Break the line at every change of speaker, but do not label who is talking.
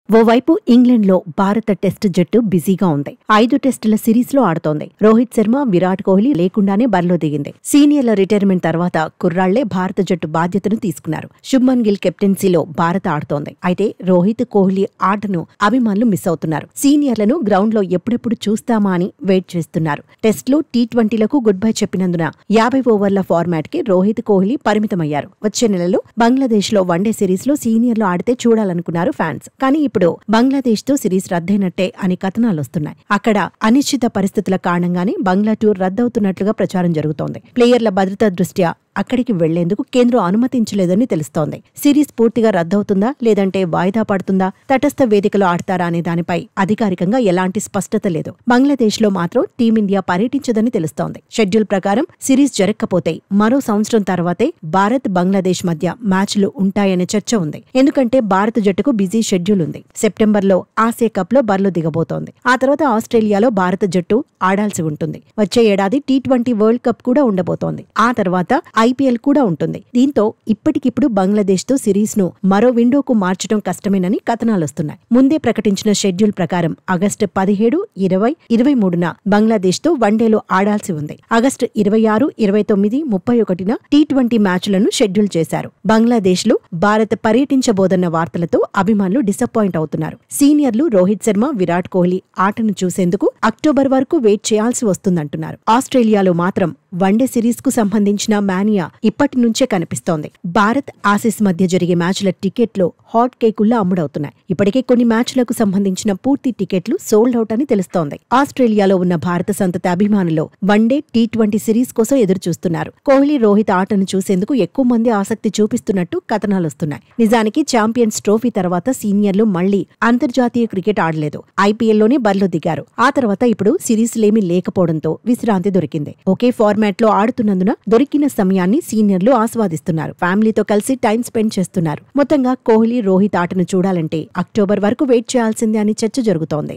ఓవైపు ఇంగ్లండ్లో భారత టెస్టు జట్టు బిజీగా ఉంది. 5 టెస్టుల సిరీస్లో ఆడుతోంది. రోహిత్ శర్మ, విరాట్ కోహ్లీ లేకుండానే బరిలో దిగింది. సీనియర్ల రిటైర్మెంట్ తర్వాత కుర్రాళ్లే భారత జట్టు బాధ్యతను తీసుకున్నారు. శుభ్మన్ గిల్ కెప్టెన్సీలో భారత ఆడుతోంది. అయితే రోహిత్, కోహ్లీ ఆటను అభిమానులు మిస్ అవుతున్నారు. సీనియర్లను గ్రౌండ్లో ఎప్పుడెప్పుడు చూస్తామా అని వెయిట్ చేస్తున్నారు. టెస్టులు, టీ20లకు గుడ్ బై చెప్పినందున 50 ఓవర్ల ఫార్మాట్ కి రోహిత్, కోహ్లీ పరిమితమయ్యారు. వచ్చే నెలలో బంగ్లాదేశ్లో వన్డే సిరీస్లో సీనియర్లు ఆడితే చూడాలనుకున్నారు ఫ్యాన్స్. కానీ ఇప్పుడు బంగ్లాదేశ్ తో సిరీస్ రద్దయినట్టే అని కథనాలొస్తున్నాయి. అక్కడ అనిశ్చిత పరిస్థితుల కారణంగానే బంగ్లా టూర్ రద్దవుతున్నట్లుగా ప్రచారం జరుగుతోంది. ప్లేయర్ల భద్రతా దృష్ట్యా అక్కడికి వెళ్లేందుకు కేంద్రం అనుమతించలేదని తెలుస్తోంది. సిరీస్ పూర్తిగా రద్దవుతుందా లేదంటే వాయిదా పడుతుందా, తటస్థ వేదికలో ఆడతారా అనే దానిపై అధికారికంగా ఎలాంటి స్పష్టత లేదు. బంగ్లాదేశ్ లో మాత్రం టీమిండియా పర్యటించదని తెలుస్తోంది. షెడ్యూల్ ప్రకారం సిరీస్ జరగకపోతే మరో సంవత్సరం తర్వాతే భారత్, బంగ్లాదేశ్ మధ్య మ్యాచ్లు ఉంటాయనే చర్చ ఉంది. ఎందుకంటే భారత జట్టుకు బిజీ షెడ్యూల్ ఉంది. సెప్టెంబర్లో ఆసియా కప్ లో బరిలో దిగబోతోంది. ఆ తర్వాత ఆస్ట్రేలియాలో భారత జట్టు ఆడాల్సి ఉంటుంది. వచ్చే ఏడాది టీ20 వరల్డ్ కప్ కూడా ఉండబోతోంది. ఆ తర్వాత ఐపీఎల్ కూడా ఉంటుంది. దీంతో ఇప్పటికిప్పుడు బంగ్లాదేశ్ తో సిరీస్ ను మరో విండోకు మార్చడం కష్టమేనని కథనాలొస్తున్నాయి. ముందే ప్రకటించిన షెడ్యూల్ ప్రకారం ఆగస్టు 17, 20, 23న బంగ్లాదేశ్ తో వన్డేలో ఆడాల్సి ఉంది. ఆగస్టు 26, 29, 31న టీ20 మ్యాచ్లను షెడ్యూల్ చేశారు. బంగ్లాదేశ్ లో భారత్ పర్యటించబోదన్న వార్తలతో అభిమానులు డిసప్పాయింట్ అవుతున్నారు. సీనియర్లు రోహిత్ శర్మ, విరాట్ కోహ్లీ ఆటను చూసేందుకు అక్టోబర్ వరకు వెయిట్ చేయాల్సి వస్తుందంటున్నారు. ఆస్ట్రేలియాలో మాత్రం వన్డే సిరీస్ కు సంబంధించిన మానియా ఇప్పటి నుంచే కనిపిస్తోంది. భారత్, ఆసీస్ మధ్య జరిగే మ్యాచ్ల టికెట్లు హాట్ కేకుల్లా అమ్ముడవుతున్నాయి. ఇప్పటికే కొన్ని మ్యాచ్లకు సంబంధించిన పూర్తి టికెట్లు సోల్డ్ అవుట్ అని తెలుస్తోంది. ఆస్ట్రేలియాలో ఉన్న భారత సంతతి అభిమానులు వన్డే, టీ20 సిరీస్ కోసం ఎదురుచూస్తున్నారు. కోహ్లీ, రోహిత్ ఆటను చూసేందుకు ఎక్కువ మంది ఆసక్తి చూపిస్తున్నట్టు కథనాలొస్తున్నాయి. నిజానికి ఛాంపియన్స్ ట్రోఫీ తర్వాత సీనియర్లు మళ్లీ అంతర్జాతీయ క్రికెట్ ఆడలేదు. ఐపీఎల్లోనే బరిలో దిగారు. ఆ తర్వాత ఇప్పుడు సిరీస్లేమీ లేకపోవడంతో విశ్రాంతి దొరికింది. ఒకే ఫార్మాట్ లో ఆడుతున్నందున దొరికిన సమయాన్ని సీనియర్లు ఆస్వాదిస్తున్నారు. ఫ్యామిలీతో కలిసి టైం స్పెండ్ చేస్తున్నారు. మొత్తంగా కోహ్లీ, రోహిత్ ఆటను చూడాలంటే అక్టోబర్ వరకు వెయిట్ చేయాల్సిందే అని చర్చ జరుగుతోంది.